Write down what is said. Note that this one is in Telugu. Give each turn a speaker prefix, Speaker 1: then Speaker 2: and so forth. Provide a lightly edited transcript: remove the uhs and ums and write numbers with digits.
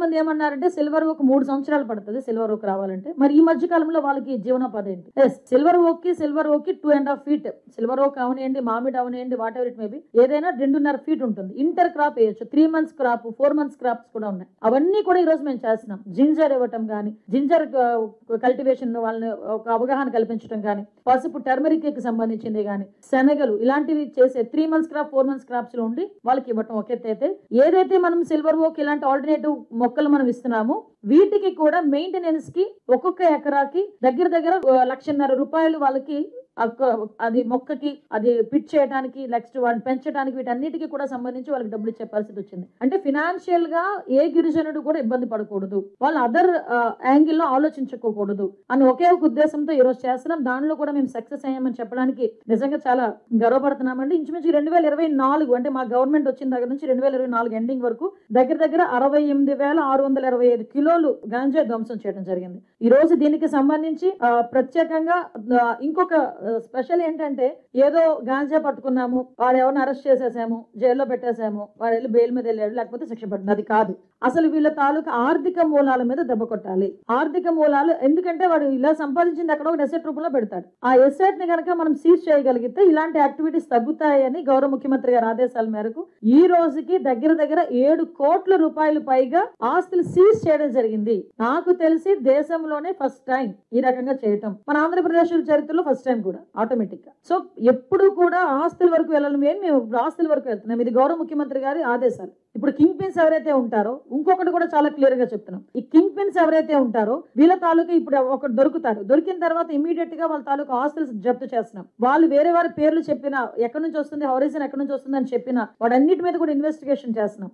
Speaker 1: మంది ఏమన్నారంటే సిల్వర్ ఓక్ 3 సంవత్సరాలు పడుతుంది సిల్వర్ ఓక్ రావాలంటే. మరి ఈ మధ్య కాలంలో వాళ్ళకి జీవనోపాధి ఏంటి? సిల్వర్ ఓక్ కి 2.5 feet సిల్వర్ ఓక్ అవనియండి, మామిడి అవనియండి, వాట్ ఎవర్ ఇట్ మేబీ, ఏదైనా 2.5 feet ఉంటుంది. ఇంటర్ క్రాప్ వేయచ్చు, 3 months క్రాప్, 4 months క్రాప్స్ కూడా ఉన్నాయి. అవన్నీ కూడా ఈ రోజు మేము చేస్తున్నాం. జింజర్ ఇవ్వటం కానీ, జింజర్ కల్టివేషన్ వాళ్ళని ఒక అవగాహన కల్పించడం కానీ, పసుపు టర్మరిక్ కి సంబంధించింది కానీ, శనగలు ఇలాంటివి చేసే 3 months క్రాప్, 4 months క్రాప్స్ లో ఉండి వాళ్ళకి ఇవ్వటం ఒక ఎత్తు అయితే, ఏదైతే మనం సిల్వర్ ఓక్ ఇలాంటి ఆల్టర్నేటివ్ మొక్కలు మనం ఇస్తున్నామో వీటికి కూడా మెయింటెనెన్స్ కి ఒక్కొక్క ఎకరాకి దగ్గర 1,50,000 వాళ్ళకి అది మొక్కకి అది పిట్ చేయడానికి, నెక్స్ట్ వాటిని పెంచడానికి, వీటన్నిటికీ కూడా సంబంధించి వాళ్ళకి డబ్బులు ఇచ్చే పరిస్థితి వచ్చింది. అంటే ఫినాన్షియల్ గా ఏ గిరిజనుడు కూడా ఇబ్బంది పడకూడదు, వాళ్ళు అదర్ యాంగిల్ లో ఆలోచించుకోకూడదు అని ఒకే ఒక ఉద్దేశంతో ఈ రోజు చేస్తున్నాం. దానిలో కూడా మేము సక్సెస్ అయ్యామని చెప్పడానికి నిజంగా చాలా గర్వపడుతున్నామండి. ఇంచుమించు 2024 అంటే మా గవర్నమెంట్ వచ్చిన దగ్గర నుంచి 2024 ఎండింగ్ వరకు దగ్గర 68,625 కిలోలు గాంజా ధ్వంసం చేయడం జరిగింది. ఈ రోజు దీనికి సంబంధించి ప్రత్యేకంగా ఇంకొక స్పెషల్ ఏంటంటే, ఏదో గాంజా పట్టుకున్నాము, వాడు ఎవరిని అరెస్ట్ చేసేసాము, జైల్లో పెట్టేసాము, వాడు వెళ్ళి బెయిల్ మీద వెళ్ళాడు, లేకపోతే శిక్ష పడుతుంది, అది కాదు. అసలు వీళ్ళ తాలూకా ఆర్థిక మూలాల మీద దెబ్బ కొట్టాలి. ఆర్థిక మూలాలు ఎందుకంటే వాడు ఇలా సంపాదించింది అక్కడ ఒక ఎసెట్ రూపంలో పెడతాడు. ఆ ఎసెట్ ని కనుక మనం సీజ్ చేయగలిగితే ఇలాంటి యాక్టివిటీస్ తగ్గుతాయని గౌరవ ముఖ్యమంత్రి గారి ఆదేశాల మేరకు ఈ రోజుకి దగ్గర 7 కోట్ల రూపాయలు పైగా ఆస్తులు సీజ్ చేయడం జరిగింది. నాకు తెలిసి దేశంలోనే ఫస్ట్ టైం ఈ రకంగా చేయటం, మన ఆంధ్రప్రదేశ్ చరిత్రలో ఫస్ట్ టైం కూడా ఆటోమేటిక్ గా. సో ఎప్పుడు కూడా ఆస్తుల వరకు వెళ్ళాలి, మేము ఆస్తుల వరకు వెళ్తున్నాం. ఇది గౌరవ ముఖ్యమంత్రి గారి ఆదేశాలు. ఇప్పుడు కింగ్ పిన్స్ ఎవరైతే ఉంటారో, ఇంకొకటి కూడా చాలా క్లియర్ గా చెప్తున్నాం, ఈ కింగ్ పిన్స్ ఎవరైతే ఉంటారో వీళ్ళ తాలూకా ఇప్పుడు ఒకటి దొరుకుతారు, దొరికిన తర్వాత ఇమీడియట్ గా వాళ్ళ తాలూకా ఆస్తులు జప్తు చేస్తున్నాం. వాళ్ళు వేరే వారి పేర్లు చెప్పినా, ఎక్కడి నుంచి వస్తుంది, హౌరిజన్ ఎక్కడి నుంచి వస్తుంది అని చెప్పినా, వాటన్నిటి మీద కూడా ఇన్వెస్టిగేషన్ చేస్తున్నాం.